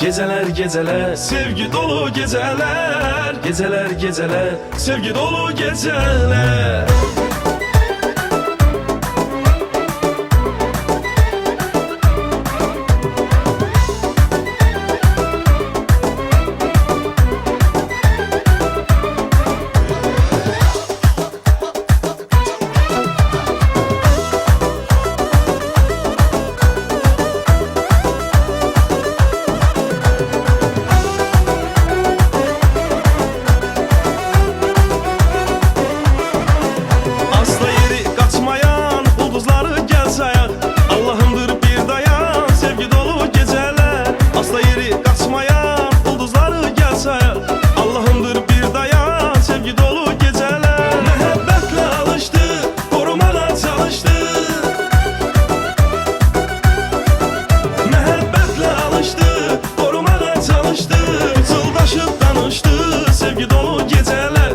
Geceler geceler, sevgi dolu geceler. Geceler geceler, sevgi dolu geceler. Sevgi dolu geceler,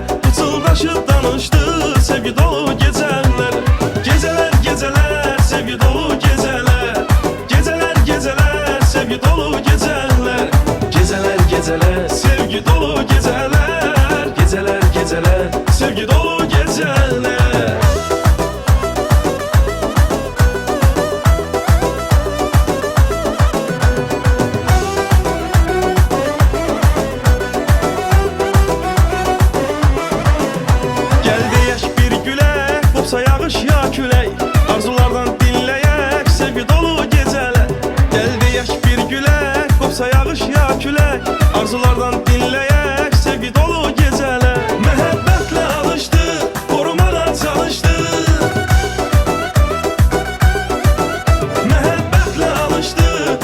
geceler geceler, sevgi dolu geceler. Geceler geceler, sevgi dolu geceler. Geceler geceler, sevgi dolu geceler. Geceler geceler, sevgi dolu geceler. Kopsa yağış ya külək, arzulardan dinləyək, sevgi dolu gecələr. Gəldi yaş bir gülək, kopsa yağış ya külək, arzulardan dinləyək, sevgi dolu gecələr. Məhəbbətlə alışdı, korumağa çalışdı. Məhəbbətlə alışdı,